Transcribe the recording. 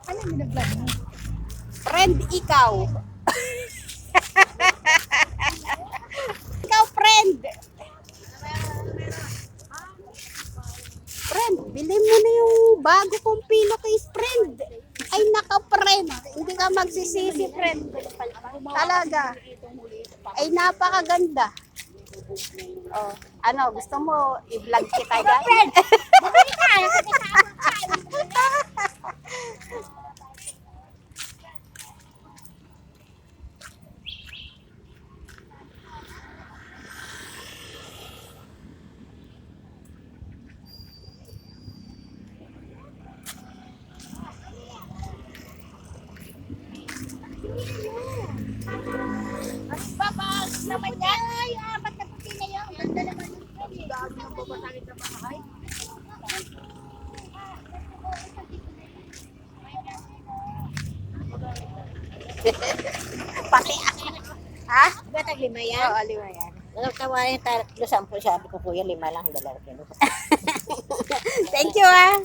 Ano yung vlog mo? Friend, ikaw. Ikaw, friend. Friend, bilhin mo na yung bago kong pillowcase, friend. Ay, naka, friend. Hindi ka magsisisi, friend. Talaga. Ay, napakaganda. Oh, ano, gusto mo i-vlog kita dyan? Friend! Bumili ka! Babag naman yan! Ay, apat na puti na yun. Ganda naman yun. Dami ng babasagin na bahay. Pati ako. Ha? Ba taglima yan? Oo, lima yan. Tawarin tatlo, 10. Sabi ko, kuya, 5 lang, 2 kilo. Thank you, ah.